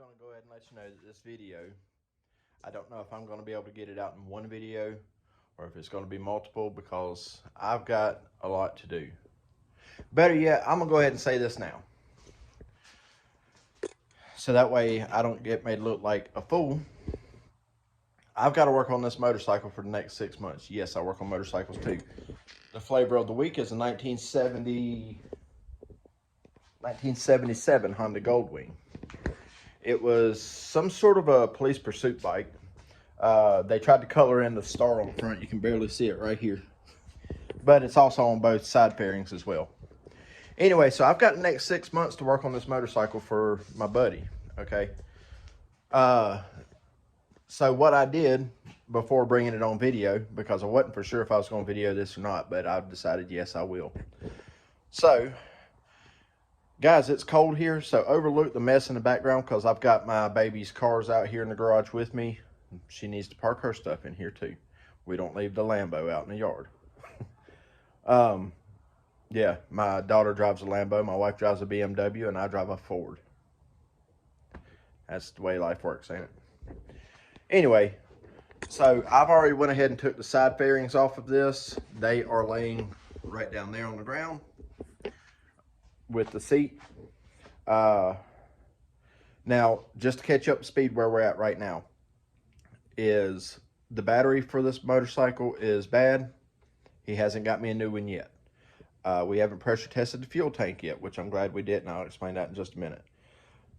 going to go ahead and let you know that this video, I don't know if I'm going to be able to get it out in one video or if it's going to be multiple because I've got a lot to do. Better yet, I'm going to go ahead and say this now. So that way I don't get made look like a fool. I've got to work on this motorcycle for the next 6 months. Yes, I work on motorcycles too. The flavor of the week is a 1977 Honda Goldwing. It was some sort of a police pursuit bike. They tried to color in the star on the front. You can barely see it right here. But it's also on both side fairings as well. Anyway, so I've got the next 6 months to work on this motorcycle for my buddy, okay? So what I did before bringing it on video, because I wasn't for sure if I was going to video this or not, but I've decided, yes, I will. So, guys, it's cold here, so overlook the mess in the background because I've got my baby's cars out here in the garage with me. She needs to park her stuff in here too. We don't leave the Lambo out in the yard. Yeah, my daughter drives a Lambo, my wife drives a BMW, and I drive a Ford. That's the way life works, ain't it? Anyway, so I've already went ahead and took the side fairings off of this. They are laying right down there on the ground with the seat. Now, just to catch up to speed where we're at right now, is the battery for this motorcycle is bad. He hasn't got me a new one yet. We haven't pressure tested the fuel tank yet, which I'm glad we did, and I'll explain that in just a minute.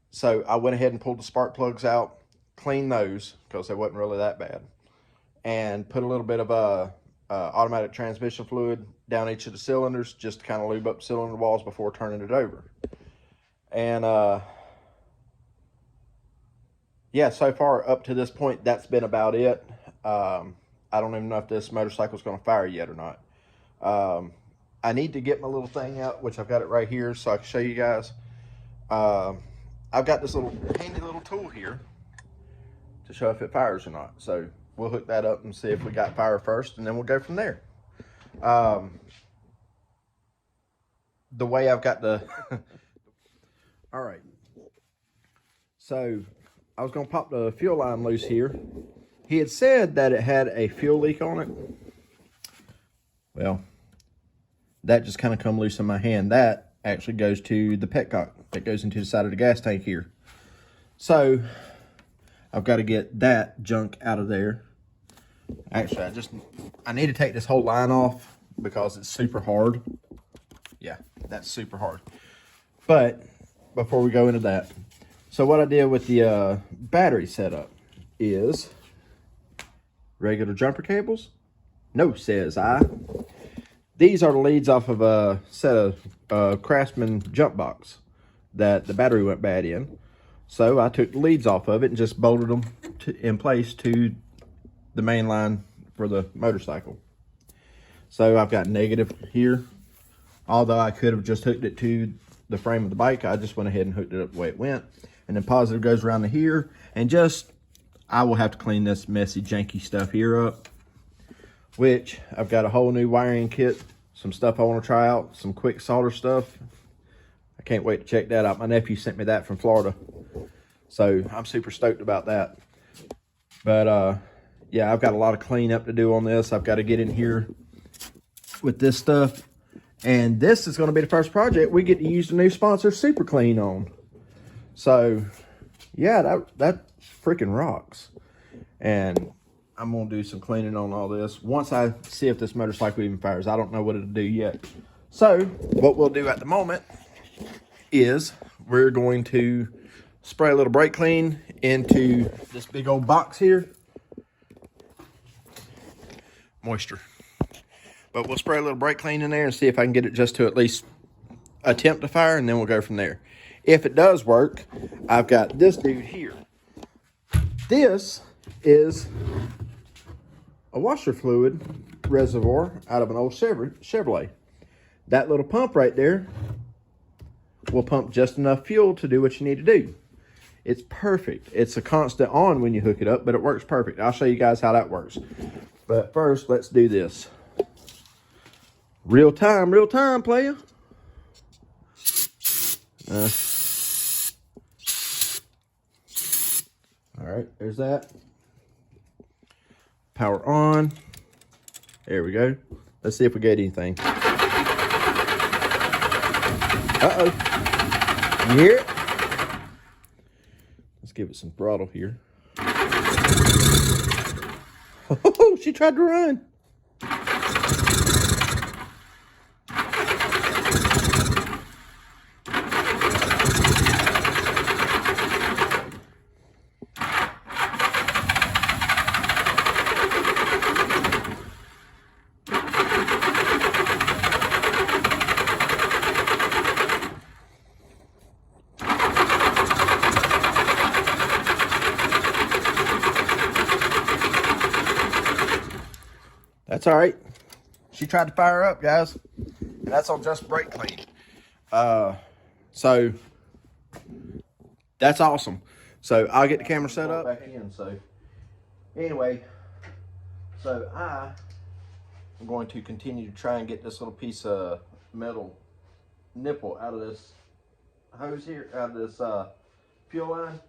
So I went ahead and pulled the spark plugs out, cleaned those because they wasn't really that bad, and put a little bit of automatic transmission fluid down each of the cylinders just to kind of lube up cylinder walls before turning it over. And yeah, so far up to this point, that's been about it. I don't even know if this motorcycle is going to fire yet or not. I need to get my little thing out, which I've got it right here so I can show you guys. I've got this little handy little tool here to show if it fires or not. So we'll hook that up and see if we got fire first, and then we'll go from there. The way I've got the all right, so I was going to pop the fuel line loose here. He had said that it had a fuel leak on it. Well, that just kind of come loose in my hand. That actually goes to the petcock that goes into the side of the gas tank here. So I've got to get that junk out of there. Actually, I need to take this whole line off because it's super hard. Yeah, that's super hard. But before we go into that, so what I did with the battery setup is regular jumper cables. No, says I. These are the leads off of a set of Craftsman jump box that the battery went bad in. So I took the leads off of it and just bolted them in place to the main line for the motorcycle. So I've got negative here. Although I could have just hooked it to the frame of the bike, I just went ahead and hooked it up the way it went. And then positive goes around to here. And just, I will have to clean this messy, janky stuff here up. Which, I've got a whole new wiring kit, some stuff I want to try out, some quick solder stuff. I can't wait to check that out. My nephew sent me that from Florida. So, I'm super stoked about that. But, yeah, I've got a lot of cleanup to do on this. I've got to get in here with this stuff. And this is going to be the first project we get to use the new sponsor, Super Clean, on. So, yeah, that freaking rocks. And I'm going to do some cleaning on all this once I see if this motorcycle even fires. I don't know what it'll do yet. So what we'll do at the moment is we're going to spray a little brake clean into this big old box here. Moisture. But we'll spray a little brake clean in there and see if I can get it just to at least attempt to fire, and then we'll go from there. If it does work, I've got this dude here. This is a washer fluid reservoir out of an old Chevrolet. That little pump right there will pump just enough fuel to do what you need to do. It's perfect. It's a constant on when you hook it up, but it works perfect. I'll show you guys how that works. But first, let's do this. Real time, player. right, there's that. Power on. There we go. Let's see if we get anything. Uh-oh. You hear it? Let's give it some throttle here. Oh, she tried to run. That's all right. She tried to fire up, guys. And that's on just brake clean. So that's awesome. So I'll get the camera set up. Back in. So anyway, so I'm going to continue to try and get this little piece of metal nipple out of this hose here, out of this fuel line.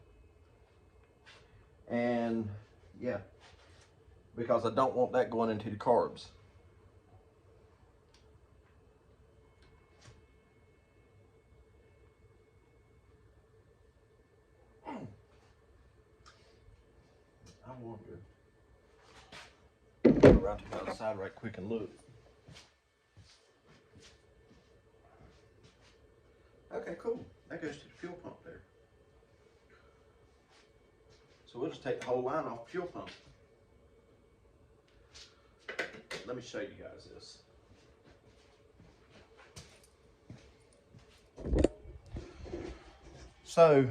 And yeah, because I don't want that going into the carbs. I wonder. Go around to the other side right quick and look. Okay, cool. That goes to the fuel pump there. So we'll just take the whole line off the fuel pump. Let me show you guys this. So,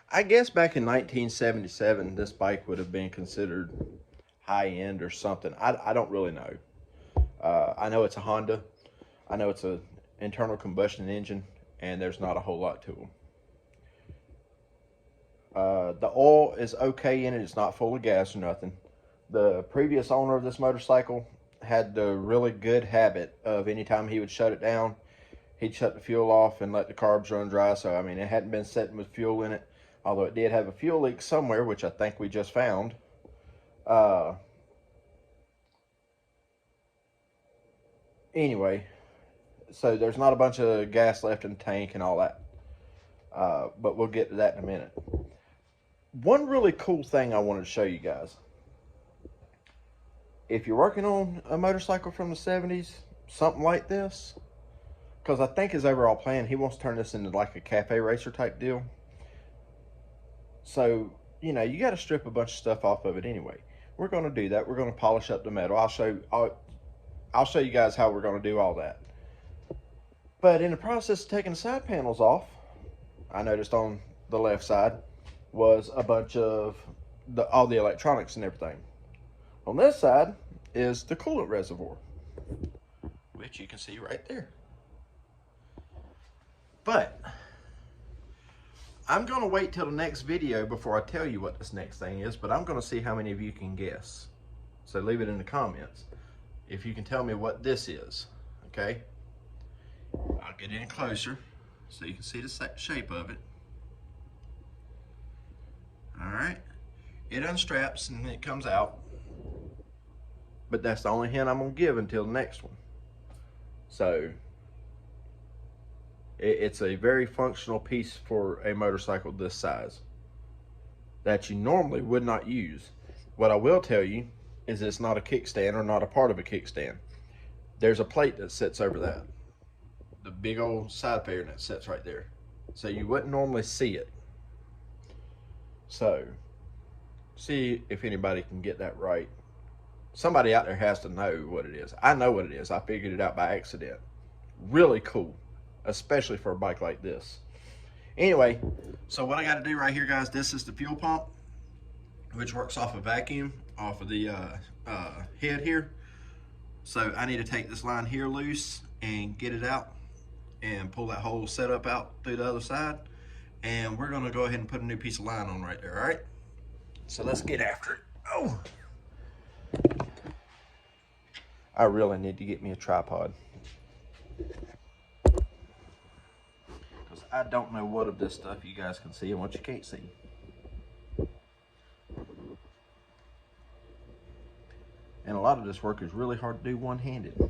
I guess back in 1977, this bike would have been considered high-end or something. I don't really know. I know it's a Honda. I know it's an internal combustion engine, and there's not a whole lot to them. The oil is okay in it. It's not full of gas or nothing. The previous owner of this motorcycle had the really good habit of anytime he would shut it down, he'd shut the fuel off and let the carbs run dry. So, I mean, it hadn't been sitting with fuel in it, although it did have a fuel leak somewhere, which I think we just found. Anyway, so there's not a bunch of gas left in the tank and all that. But we'll get to that in a minute. One really cool thing I wanted to show you guys. If you're working on a motorcycle from the 70s, something like this, because I think his overall plan, he wants to turn this into like a cafe racer type deal. So, you know, you got to strip a bunch of stuff off of it anyway. We're going to do that. We're going to polish up the metal. I'll show you guys how we're going to do all that. But in the process of taking the side panels off, I noticed on the left side was a bunch of all the electronics and everything. On this side is the coolant reservoir, which you can see right there. But I'm going to wait till the next video before I tell you what this next thing is, but I'm going to see how many of you can guess. So leave it in the comments if you can tell me what this is, okay? I'll get in closer so you can see the shape of it. All right, it unstraps and it comes out. But that's the only hint I'm going to give until the next one. So, it's a very functional piece for a motorcycle this size that you normally would not use. What I will tell you is it's not a kickstand or not a part of a kickstand. There's a plate that sits over that. The big old side fairing that sits right there. So you wouldn't normally see it. So, see if anybody can get that right. Somebody out there has to know what it is. I know what it is. I figured it out by accident. Really cool, especially for a bike like this. Anyway, so what I got to do right here, guys, this is the fuel pump, which works off a vacuum, off of the head here. So I need to take this line here loose and get it out and pull that whole setup out through the other side. And we're going to go ahead and put a new piece of line on right there, all right? So let's get after it. Oh! I really need to get me a tripod, because I don't know what of this stuff you guys can see and what you can't see. lot of this work is really hard to do one-handed.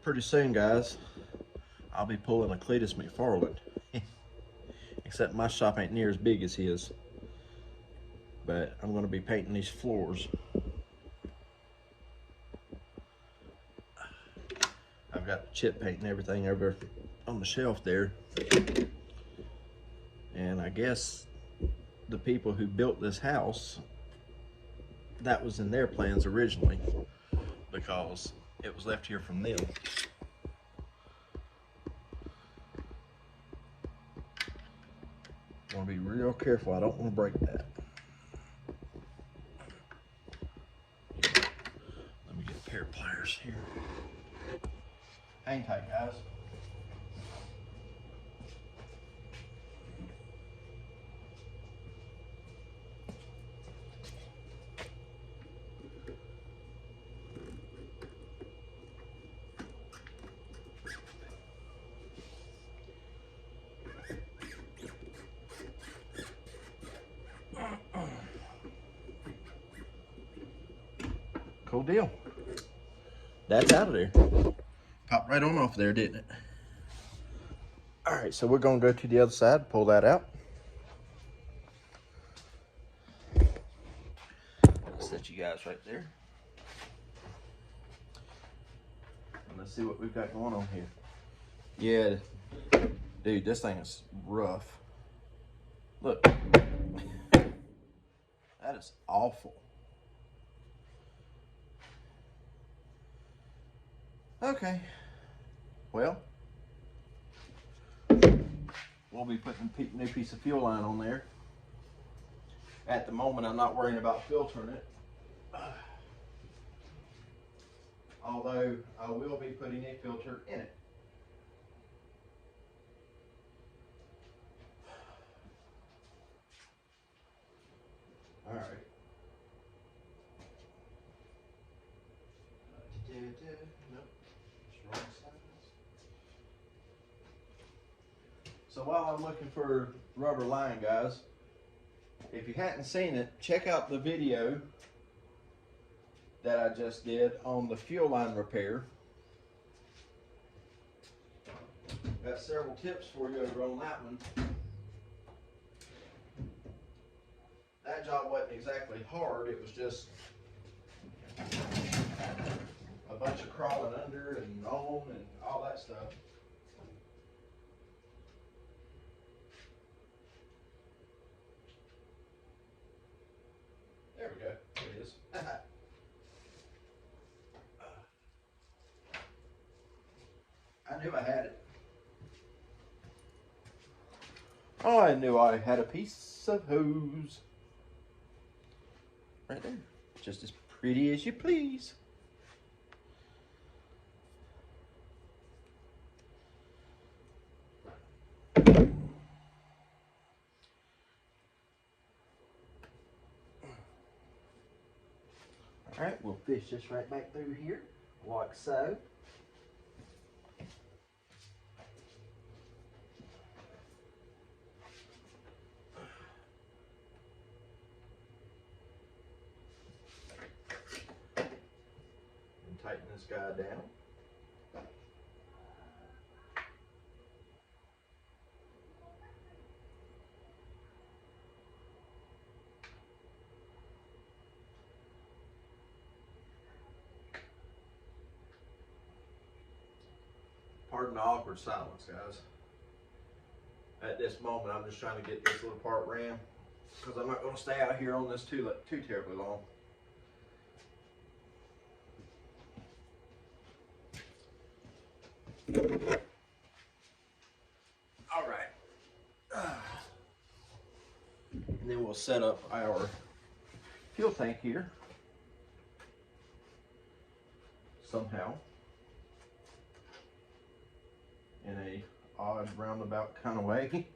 Pretty soon, guys, I'll be pulling a Cletus McFarland. Except my shop ain't near as big as his. But I'm going to be painting these floors. I've got chip paint and everything over on the shelf there. And I guess the people who built this house, that was in their plans originally, because it was left here from them. I want to be real careful. I don't want to break that. Let me get a pair of pliers here. Hang tight, guys. Cool deal. That's out of there. Popped right on off there, didn't it? All right, so we're gonna go to the other side, pull that out. I'll set you guys right there. And let's see what we've got going on here. Yeah, dude, this thing is rough. Look, that is awful. Okay, well, we'll be putting a new piece of fuel line on there. At the moment, I'm not worrying about filtering it. Although, I will be putting a filter in it. All right. Nope. Wrong side. So while I'm looking for rubber line, guys, if you hadn't seen it, check out the video that I just did on the fuel line repair. Got several tips for you over on that one. That job wasn't exactly hard, it was just a bunch of crawling under and on and all that stuff. There we go, there it is. I knew I had it. Oh, I knew I had a piece of hose. Right there. Just as pretty as you please. All right, we'll fish this right back through here, like so. And tighten this guy down. Pardon the awkward silence, guys. At this moment, I'm just trying to get this little part ran because I'm not going to stay out here on this too terribly long. All right. And then we'll set up our fuel tank here somehow in a odd roundabout kind of way.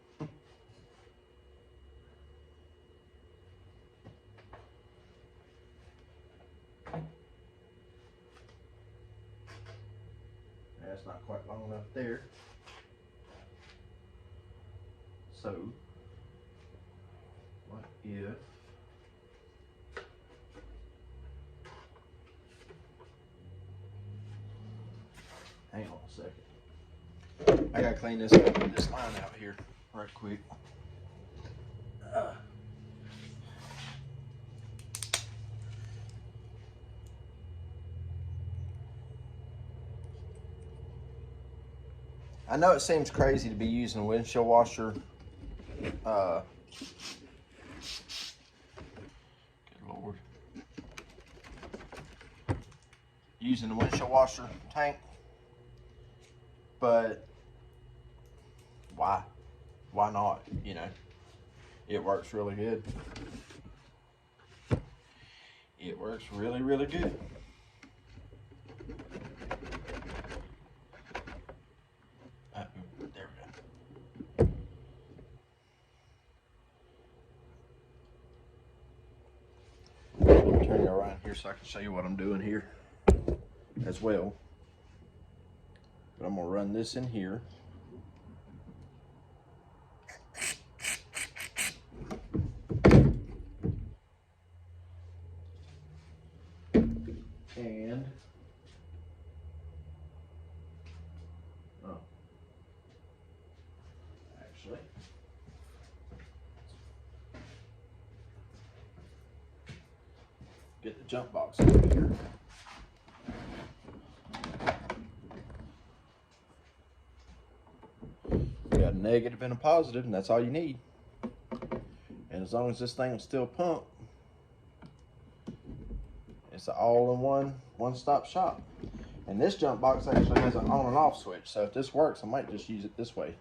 there. So, what if hang on a second. I gotta clean this line out here right quick. I know it seems crazy to be using a windshield washer. Good Lord. Using the windshield washer tank, but why? Why not? You know, it works really good. It works really, really good. There we go. Turn it around here so I can show you what I'm doing here as well. But I'm gonna run this in here. And actually, get the jump box over here. You got a negative and a positive, and that's all you need. And as long as this thing will still pump, it's an all-in-one, one-stop shop. And this jump box actually has an on and off switch, so if this works, I might just use it this way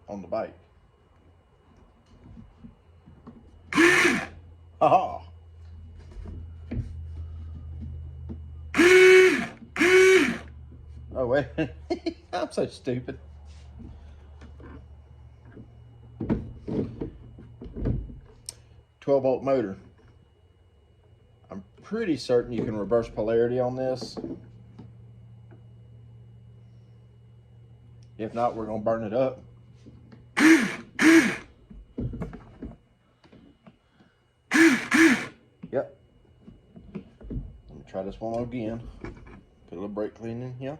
on the bike. Aha! Oh wait, I'm so stupid. "12-volt motor. I'm pretty certain you can reverse polarity on this. If not, we're gonna burn it up. Yep. Let me try this one again. Put a little brake clean in here.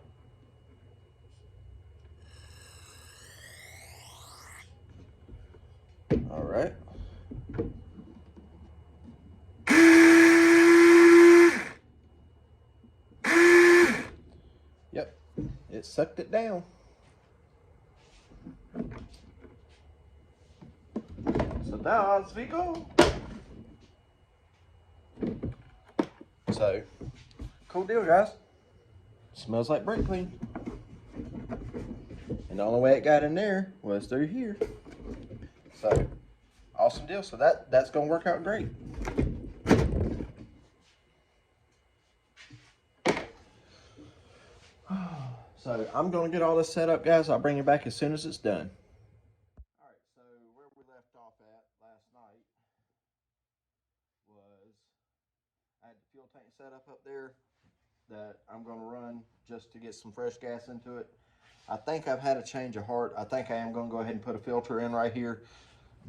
All right. Yep, it sucked it down. So that's we go. So, cool deal, guys. Smells like brake clean. And the only way it got in there was through here. So, awesome deal. So that's gonna work out great. So I'm gonna get all this set up, guys. I'll bring you back as soon as it's done. All right, so where we left off at last night was I had the fuel tank set up there that I'm gonna run just to get some fresh gas into it. I think I've had a change of heart. I think I am gonna go ahead and put a filter in right here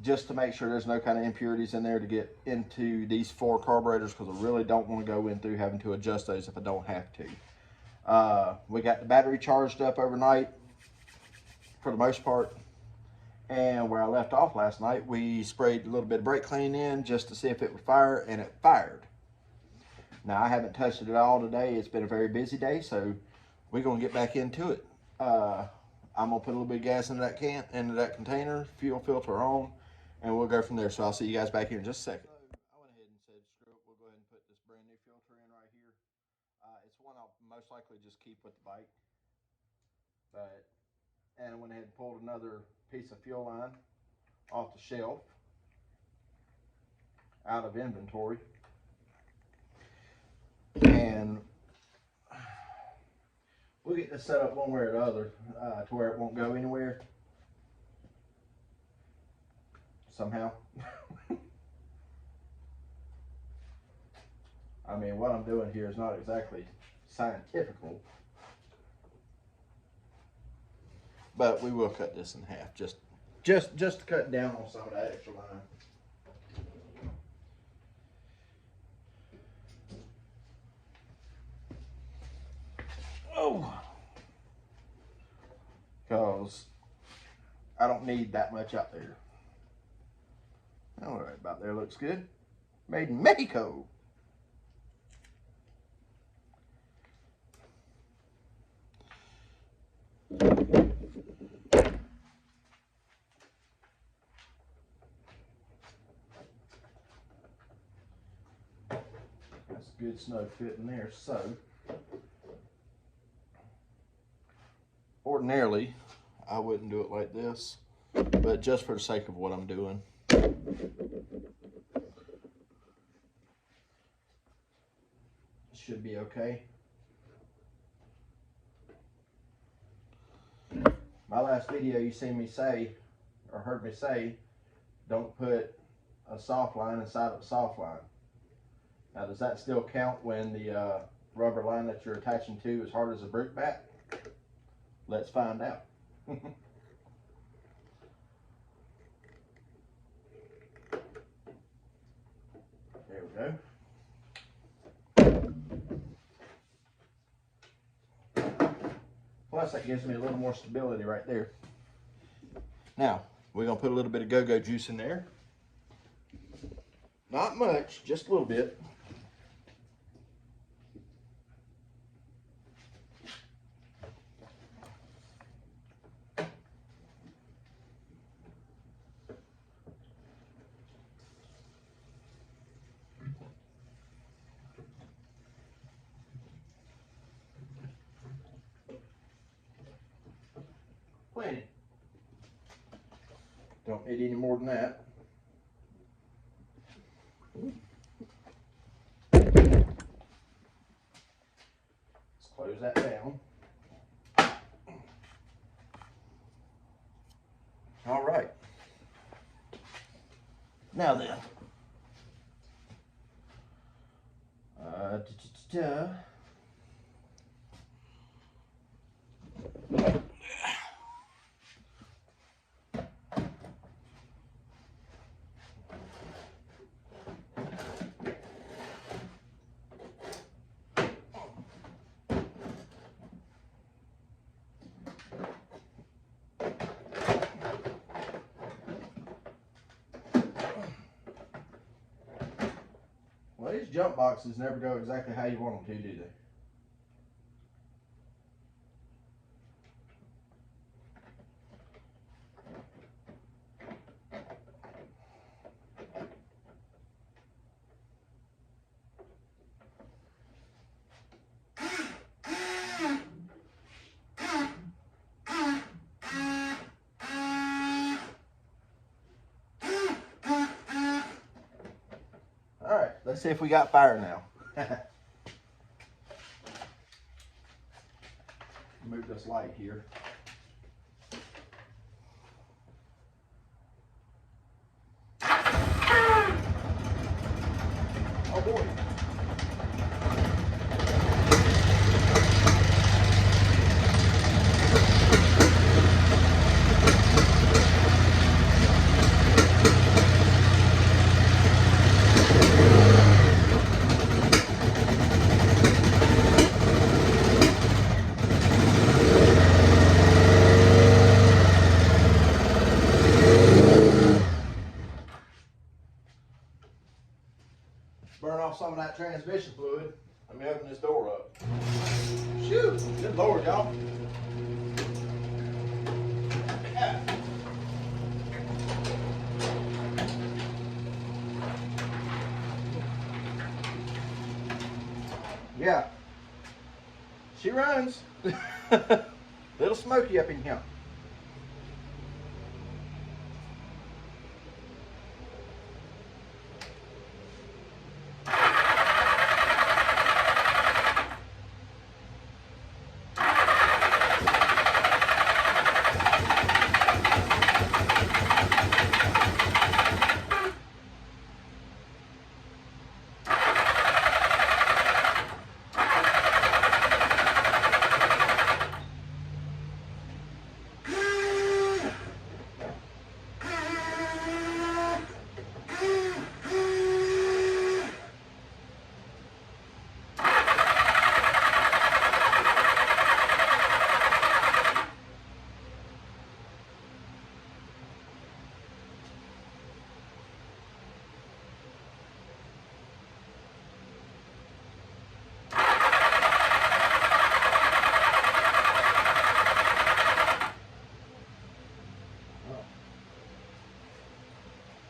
just to make sure there's no kind of impurities in there to get into these 4 carburetors, because I really don't want to go in through having to adjust those if I don't have to. We got the battery charged up overnight for the most part, and where I left off last night, we sprayed a little bit of brake clean in just to see if it would fire, and it fired. Now I haven't touched it at all today. It's been a very busy day, so we're gonna get back into it. I'm gonna put a little bit of gas into that container, fuel filter on, and we'll go from there. So I'll see you guys back here in just a second. So I went ahead and said, screw it, we'll go ahead and put this brand new filter in right here. It's one I'll most likely just keep with the bike. And I went ahead and pulled another piece of fuel line off the shelf out of inventory. And we'll get this set up one way or the other to where it won't go anywhere somehow. I mean, what I'm doing here is not exactly scientifical, But we will cut this in half, just to cut down on some of that extra line. Oh, because I don't need that much out there. All right, about there looks good. Made in Mexico. That's good snug fit in there. So, ordinarily, I wouldn't do it like this, but just for the sake of what I'm doing. Should be okay. My last video, you seen me say, or heard me say, don't put a soft line inside of a soft line. Now, does that still count when the rubber line that you're attaching to is hard as a brick bat? Let's find out. There we go. Plus, that gives me a little more stability right there. Now, we're going to put a little bit of go-go juice in there. Not much, just a little bit. Plenty. Don't need any more than that. Let's close that down. All right. Now then. Well, these jump boxes never go exactly how you want them to, do they? All right, let's see if we got fire now. Move this light here. Oh boy. Burn off some of that transmission fluid. Let me open this door up. Shoot! Good Lord, y'all. Yeah. Yeah. She runs. Little smoky up in here.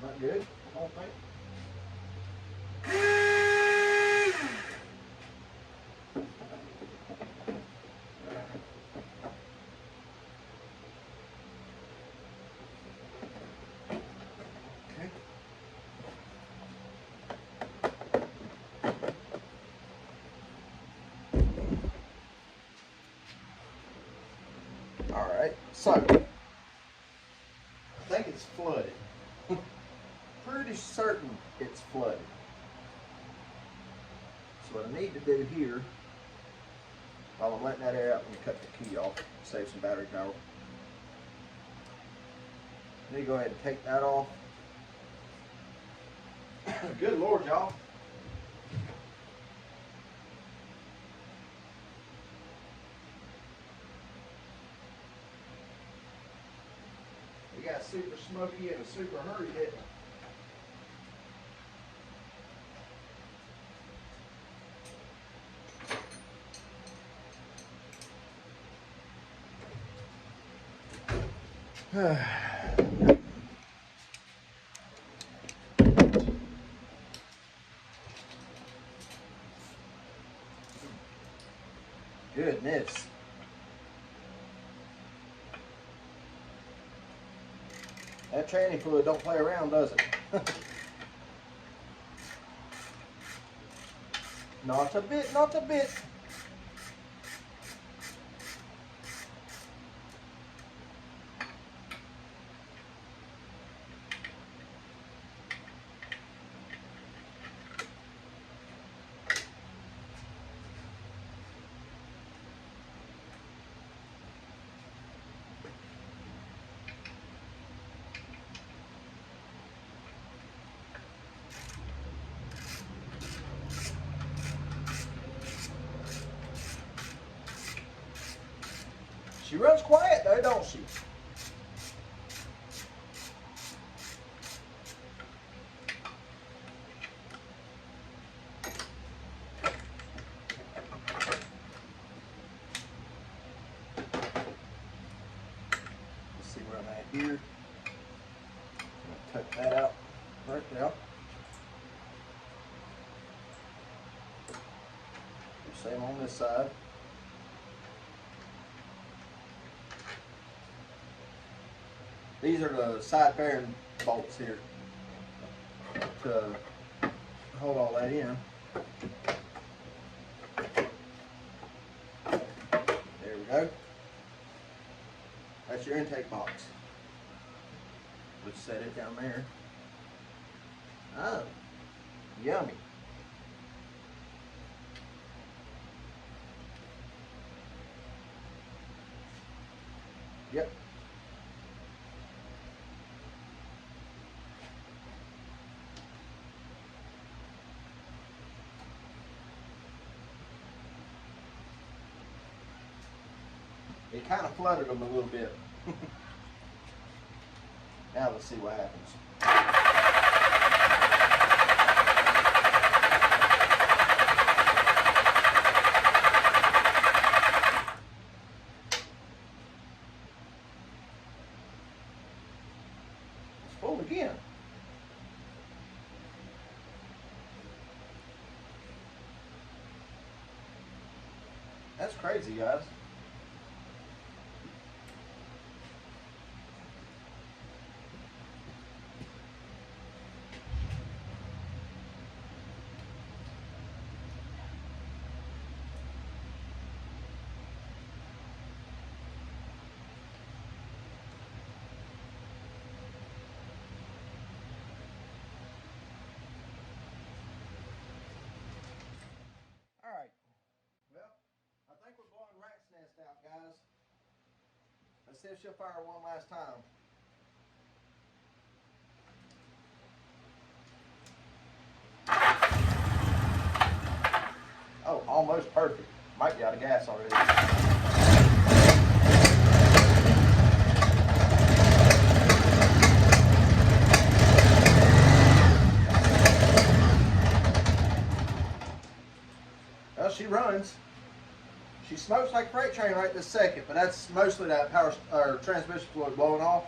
Not good, I don't think. Okay. All right, so I think it's flooded. Pretty certain it's flooded. So what I need to do here, while I'm letting that air out, I'm going to cut the key off, save some battery power. I need to go ahead and take that off. Good Lord, y'all. We got super smoky and a super hurry, didn't we? Goodness. That tranny fluid don't play around, does it? Not a bit, not a bit. She runs quiet though, don't she? Let's see where I'm at here. I'm gonna cut that out right now. Same on this side. These are the side bearing bolts here to hold all that in. There we go. That's your intake box. Let's set it down there. Oh, yummy. Yep. It kind of flooded them a little bit. Now let's see what happens. It's full again. That's crazy, guys. Out, guys. Let's see if she'll fire one last time. Oh, almost perfect. Might be out of gas already. Well, she runs. She smokes like a freight train right this second, but that's mostly that power or transmission fluid blowing off.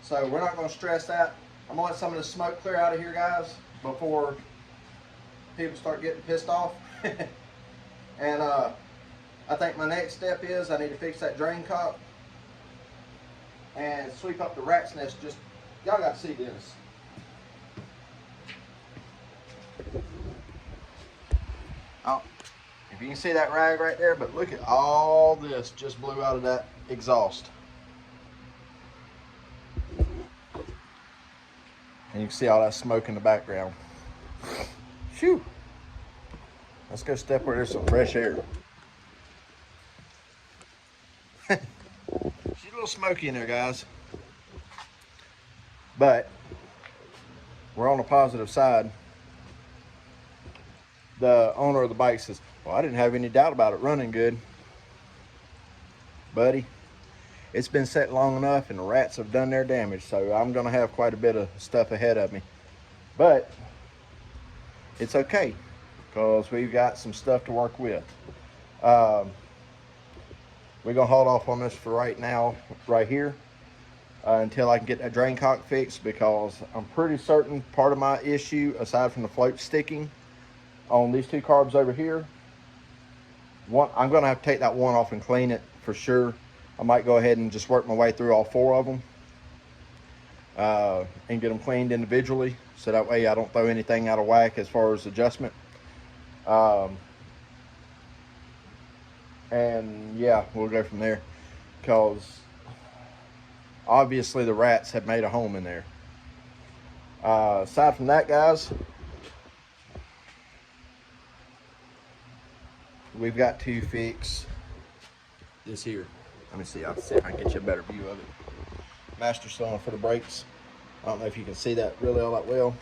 So we're not going to stress that. I'm gonna let some of the smoke clear out of here, guys, before people start getting pissed off. And I think my next step is I need to fix that drain cock and sweep up the rat's nest. Just, y'all got to see this. Oh, if you can see that rag right there, but look at all this just blew out of that exhaust. And you can see all that smoke in the background. Phew. Let's go step where there's some fresh air. She's a little smoky in there, guys. But we're on the positive side. The owner of the bike says, well, I didn't have any doubt about it running good. Buddy, it's been set long enough and the rats have done their damage, so I'm gonna have quite a bit of stuff ahead of me. But it's okay, because we've got some stuff to work with. We're gonna hold off on this for right now, right here, until I can get that drain cock fixed, because I'm pretty certain part of my issue, aside from the float sticking on these two carbs over here, I'm gonna have to take that one off and clean it for sure. I might go ahead and just work my way through all four of them and get them cleaned individually, so that way I don't throw anything out of whack as far as adjustment. And yeah, we'll go from there, because obviously the rats have made a home in there. Aside from that, guys, we've got to fix this here. Let me see, I'll see if I can get you a better view of it. Master cylinder for the brakes. I don't know if you can see that really all that well.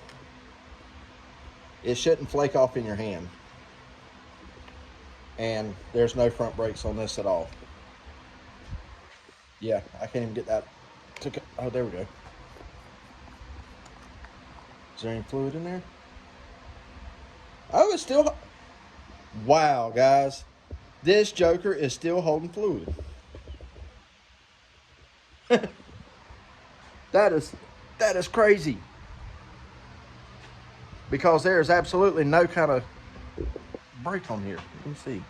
It shouldn't flake off in your hand. And there's no front brakes on this at all. Yeah, I can't even get that. Oh, there we go. Is there any fluid in there? Oh, it's still. Wow, guys. This joker is still holding fluid. That is crazy. Because there is absolutely no kind of brake on here. Let me see.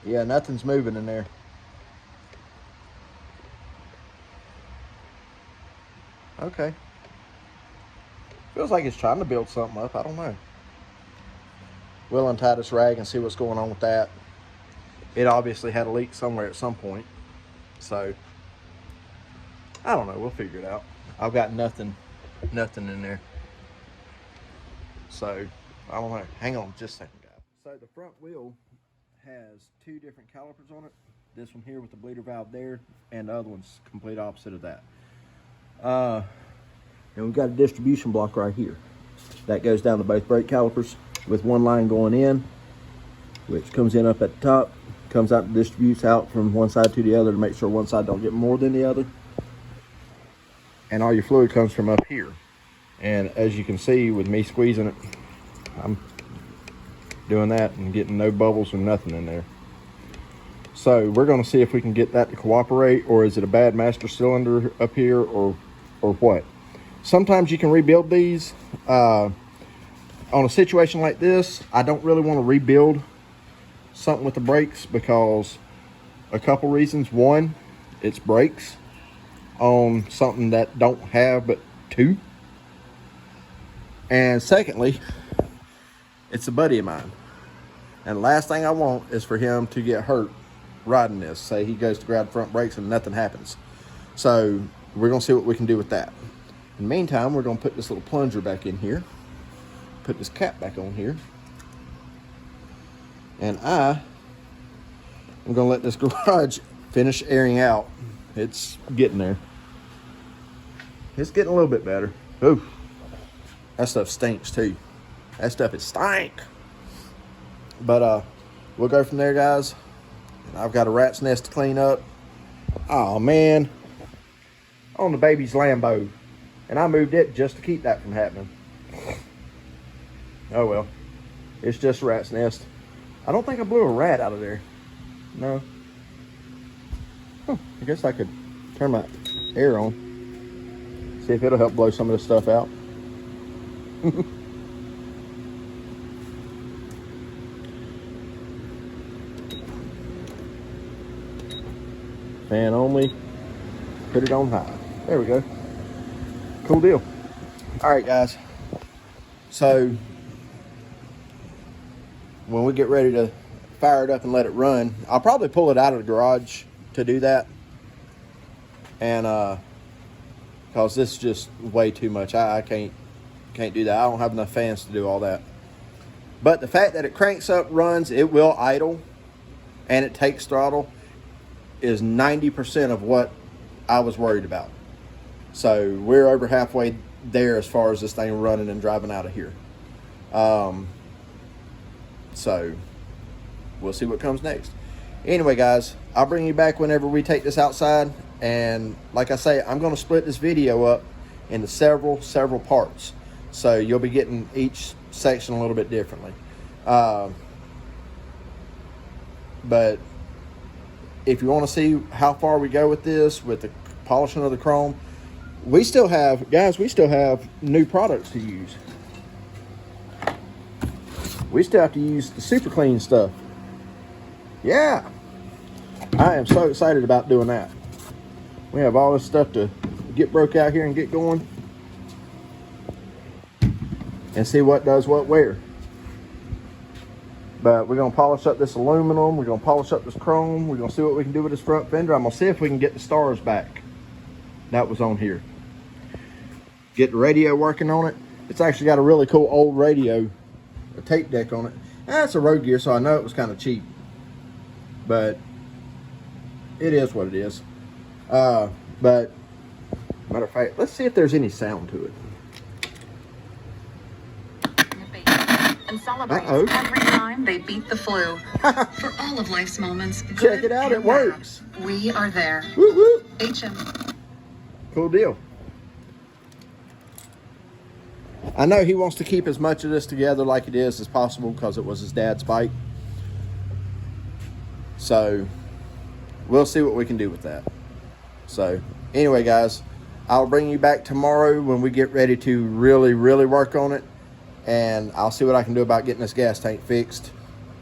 Yeah, nothing's moving in there. Okay. Feels like it's trying to build something up. I don't know. We'll untie this rag and see what's going on with that. It obviously had a leak somewhere at some point. So, I don't know. We'll figure it out. I've got nothing in there. So, I don't know. Hang on just a second, guys. So, the front wheel has two different calipers on it. This one here with the bleeder valve there, and the other one's complete opposite of that. And we've got a distribution block right here that goes down to both brake calipers, with one line going in, which comes in up at the top, comes out and distributes out from one side to the other to make sure one side don't get more than the other. And all your fluid comes from up here. And as you can see with me squeezing it, I'm doing that and getting no bubbles and nothing in there. So we're going to see if we can get that to cooperate, or is it a bad master cylinder up here, or what. Sometimes you can rebuild these. On a situation like this, I don't really want to rebuild something with the brakes, because a couple reasons. One, it's brakes on something that don't have but two. And secondly, it's a buddy of mine. And the last thing I want is for him to get hurt riding this. Say he goes to grab front brakes and nothing happens. So we're going to see what we can do with that. In the meantime, we're going to put this little plunger back in here. Put this cap back on here. And I'm going to let this garage finish airing out. It's getting there. It's getting a little bit better. Ooh, that stuff stinks too. That stuff is stank. But we'll go from there, guys. And I've got a rat's nest to clean up. Oh man, on the baby's Lambo. And I moved it just to keep that from happening. Oh well, it's just a rat's nest. I don't think I blew a rat out of there. No. Huh, I guess I could turn my air on. See if it'll help blow some of this stuff out. Fan only. Put it on high. There we go. Cool deal. All right, guys. So when we get ready to fire it up and let it run, I'll probably pull it out of the garage to do that. And because this is just way too much. I can't do that. I don't have enough fans to do all that. But the fact that it cranks up, runs, it will idle, and it takes throttle is 90% of what I was worried about. So we're over halfway there as far as this thing running and driving out of here. So we'll see what comes next. Anyway, guys, I'll bring you back whenever we take this outside. And like I say, I'm going to split this video up into several parts. So you'll be getting each section a little bit differently. But if you want to see how far we go with this, with the polishing of the chrome, we still have, guys, new products to use. We still have to use the super clean stuff. Yeah. I am so excited about doing that. We have all this stuff to get broke out here and get going. And see what does what where. But we're going to polish up this aluminum. We're going to polish up this chrome. We're going to see what we can do with this front fender. I'm going to see if we can get the stars back. That was on here. Get the radio working on it. It's actually got a really cool old radio, a tape deck on it. That's a Road Gear, so I know it was kind of cheap. But it is what it is. But matter of fact, let's see if there's any sound to it. And celebrate every time they beat the flu. For all of life's moments, check it out, it works. We are there. Woo woo. HM. Cool deal. I know he wants to keep as much of this together like it is as possible because it was his dad's bike. So we'll see what we can do with that. So anyway, guys, I'll bring you back tomorrow when we get ready to really work on it. And I'll see what I can do about getting this gas tank fixed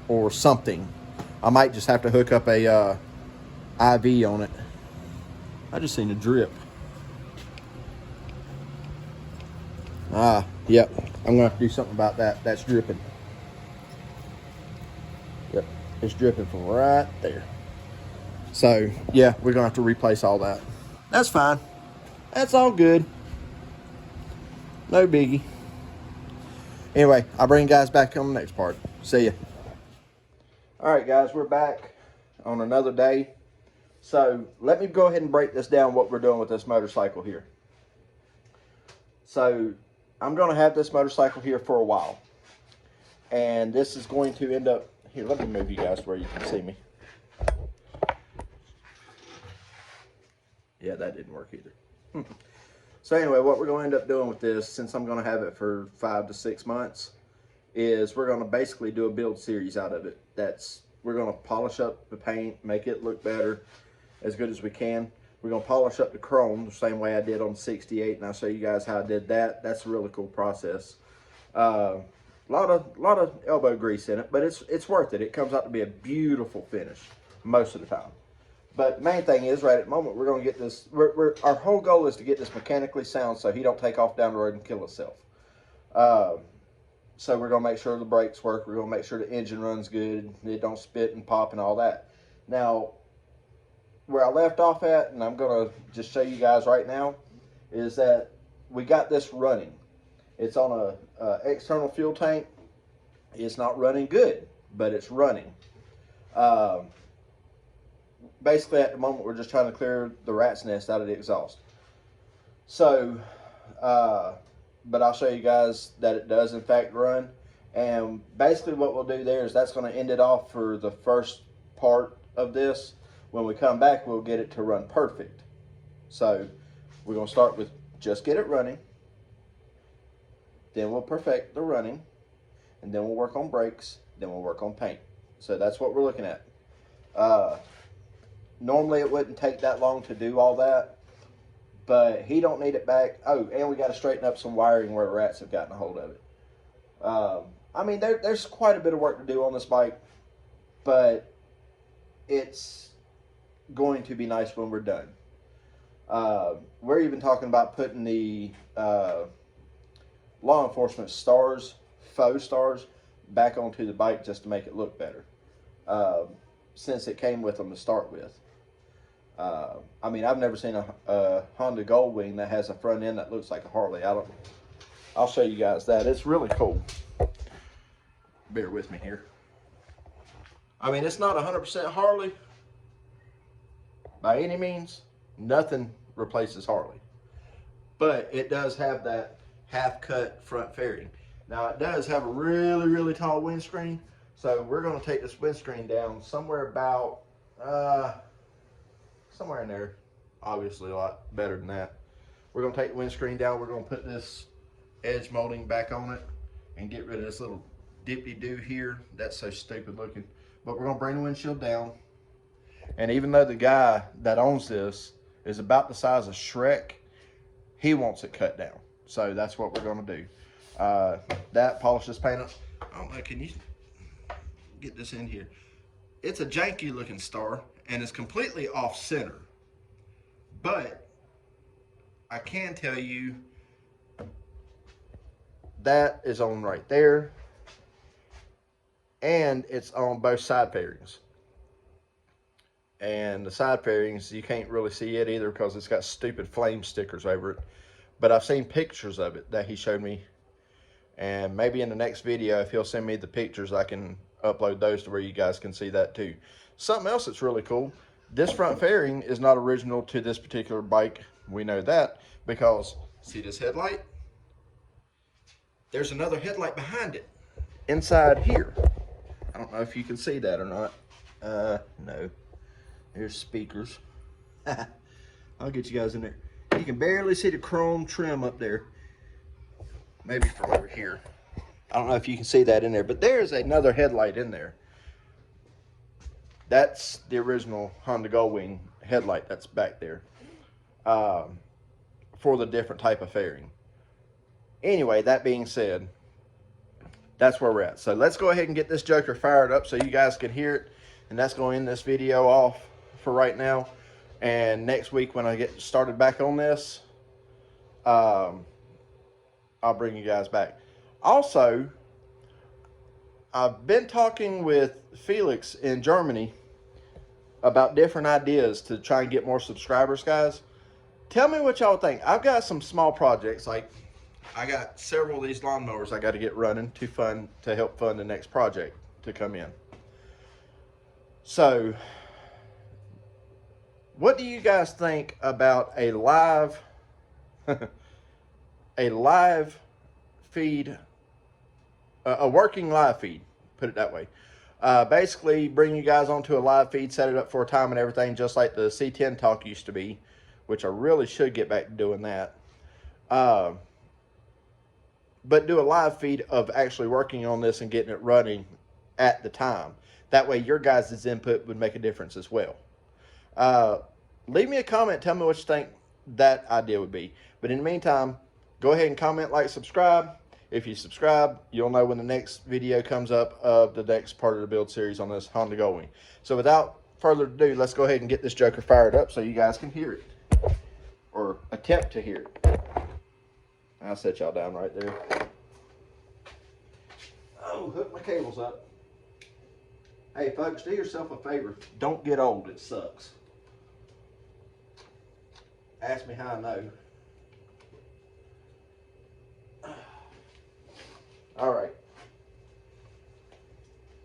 or something. I might just have to hook up a IV on it. I just seen a drip. Yep. I'm going to have to do something about that. That's dripping. Yep. It's dripping from right there. So, yeah, we're going to have to replace all that. That's fine. That's all good. No biggie. Anyway, I'll bring you guys back on the next part. See ya. All right, guys, we're back on another day. So let me go ahead and break this down, what we're doing with this motorcycle here. So I'm going to have this motorcycle here for a while. And this is going to end up... Here, let me move you guys where you can see me. Yeah, that didn't work either. So anyway, what we're going to end up doing with this, since I'm going to have it for 5 to 6 months, is we're going to basically do a build series out of it. We're going to polish up the paint, make it look better, as good as we can. We're going to polish up the chrome the same way I did on the 68, and I'll show you guys how I did that. That's a really cool process. A lot of elbow grease in it, but it's worth it. It comes out to be a beautiful finish most of the time. But the main thing is, right at the moment, we're going to get this, our whole goal is to get this mechanically sound so he don't take off down the road and kill himself. So we're going to make sure the brakes work. We're going to make sure the engine runs good. It don't spit and pop and all that. Now, where I left off at, and I'm going to just show you guys right now, is that we got this running. It's on a external fuel tank. It's not running good, but it's running. Basically, at the moment, we're just trying to clear the rat's nest out of the exhaust. So, but I'll show you guys that it does, in fact, run. And basically what we'll do there is that's going to end it off for the first part of this. When we come back, we'll get it to run perfect. So, we're going to start with just get it running. Then we'll perfect the running. and then we'll work on brakes, then we'll work on paint. So that's what we're looking at. Normally it wouldn't take that long to do all that, but he don't need it back. Oh, and we got to straighten up some wiring where rats have gotten a hold of it. I mean, there's quite a bit of work to do on this bike, but it's going to be nice when we're done. We're even talking about putting the law enforcement stars, faux stars, back onto the bike just to make it look better, since it came with them to start with. I mean, I've never seen a Honda Goldwing that has a front end that looks like a Harley. I'll show you guys that. It's really cool. Bear with me here. I mean, it's not 100% Harley by any means. Nothing replaces Harley, but it does have that half-cut front fairing. Now, it does have a really, really tall windscreen, so we're going to take this windscreen down somewhere about somewhere in there. Obviously a lot better than that. We're going to take the windscreen down. We're going to put this edge molding back on it and get rid of this little dippy-doo here. That's so stupid looking. But we're going to bring the windshield down. And even though the guy that owns this is about the size of Shrek, he wants it cut down. So that's what we're going to do. That, polish this paint up. I don't know, can you get this in here? It's a janky looking star and it's completely off center. But I can tell you that is on right there. And it's on both side fairings. And the side fairings, you can't really see it either because it's got stupid flame stickers over it. But I've seen pictures of it that he showed me. And maybe in the next video, if he'll send me the pictures, I can upload those to where you guys can see that too. Something else that's really cool, this front fairing is not original to this particular bike. We know that because, see this headlight? There's another headlight behind it, inside here. I don't know if you can see that or not. No. There's speakers. I'll get you guys in there. You can barely see the chrome trim up there. Maybe from over here. I don't know if you can see that in there, but there's another headlight in there. That's the original Honda Goldwing headlight that's back there. For the different type of fairing. Anyway, that being said, that's where we're at. So let's go ahead and get this joker fired up so you guys can hear it. And that's going to end this video off for right now. And next week when I get started back on this, I'll bring you guys back. Also, I've been talking with Felix in Germany about different ideas to try and get more subscribers, guys. Tell me what y'all think. I've got some small projects, like I got several of these lawnmowers I got to get running to help fund the next project to come in. So, what do you guys think about a live feed, a working live feed, put it that way. Basically bring you guys onto a live feed, set it up for a time and everything, just like the C10 talk used to be, which I really should get back to doing that. But do a live feed of actually working on this and getting it running at the time. That way your guys' input would make a difference as well. Leave me a comment. Tell me what you think that idea would be. But in the meantime, go ahead and comment, like, subscribe. If you subscribe, you'll know when the next video comes up of the next part of the build series on this Honda Goldwing. So without further ado, let's go ahead and get this joker fired up so you guys can hear it. Or attempt to hear it. I'll set y'all down right there. Oh, hook my cables up. Hey folks, do yourself a favor. Don't get old, it sucks. Ask me how I know. Alright.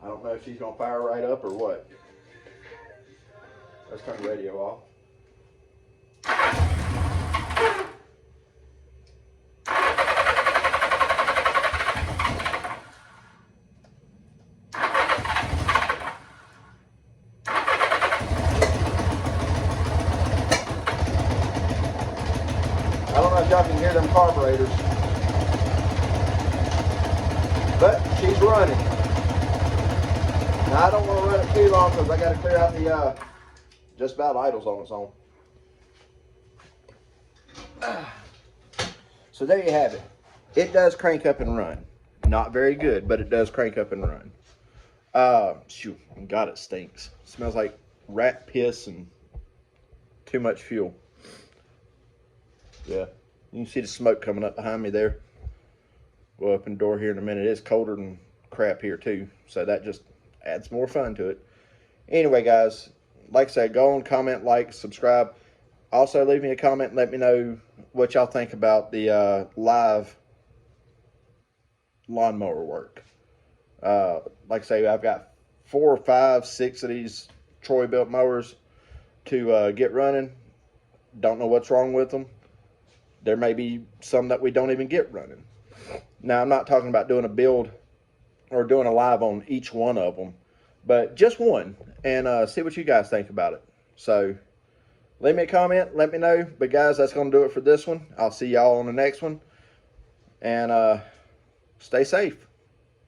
I don't know if she's going to fire right up or what. Let's turn the radio off. I don't know if y'all can hear them carburetors, but she's running. running. Now I don't want to run it too long because I got to clear out the just about idles on its own. So there you have it. It does crank up and run. Not very good, but it does crank up and run. Shoot, God, it stinks. It smells like rat piss and too much fuel. Yeah, you can see the smoke coming up behind me there. Go up in the door here in a minute. It's colder than crap here too, so that just adds more fun to it. Anyway, guys, like I said, go on, comment, like, subscribe. Also, leave me a comment and let me know what y'all think about the live lawnmower work. Like I say, I've got 4 or 5, 6 of these Troy built mowers to get running. Don't know what's wrong with them. There may be some that we don't even get running. Now, I'm not talking about doing a build or doing a live on each one of them, but just one, and see what you guys think about it. So leave me a comment, let me know. But guys, that's going to do it for this one. I'll see y'all on the next one, and stay safe.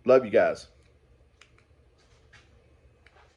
Love you guys.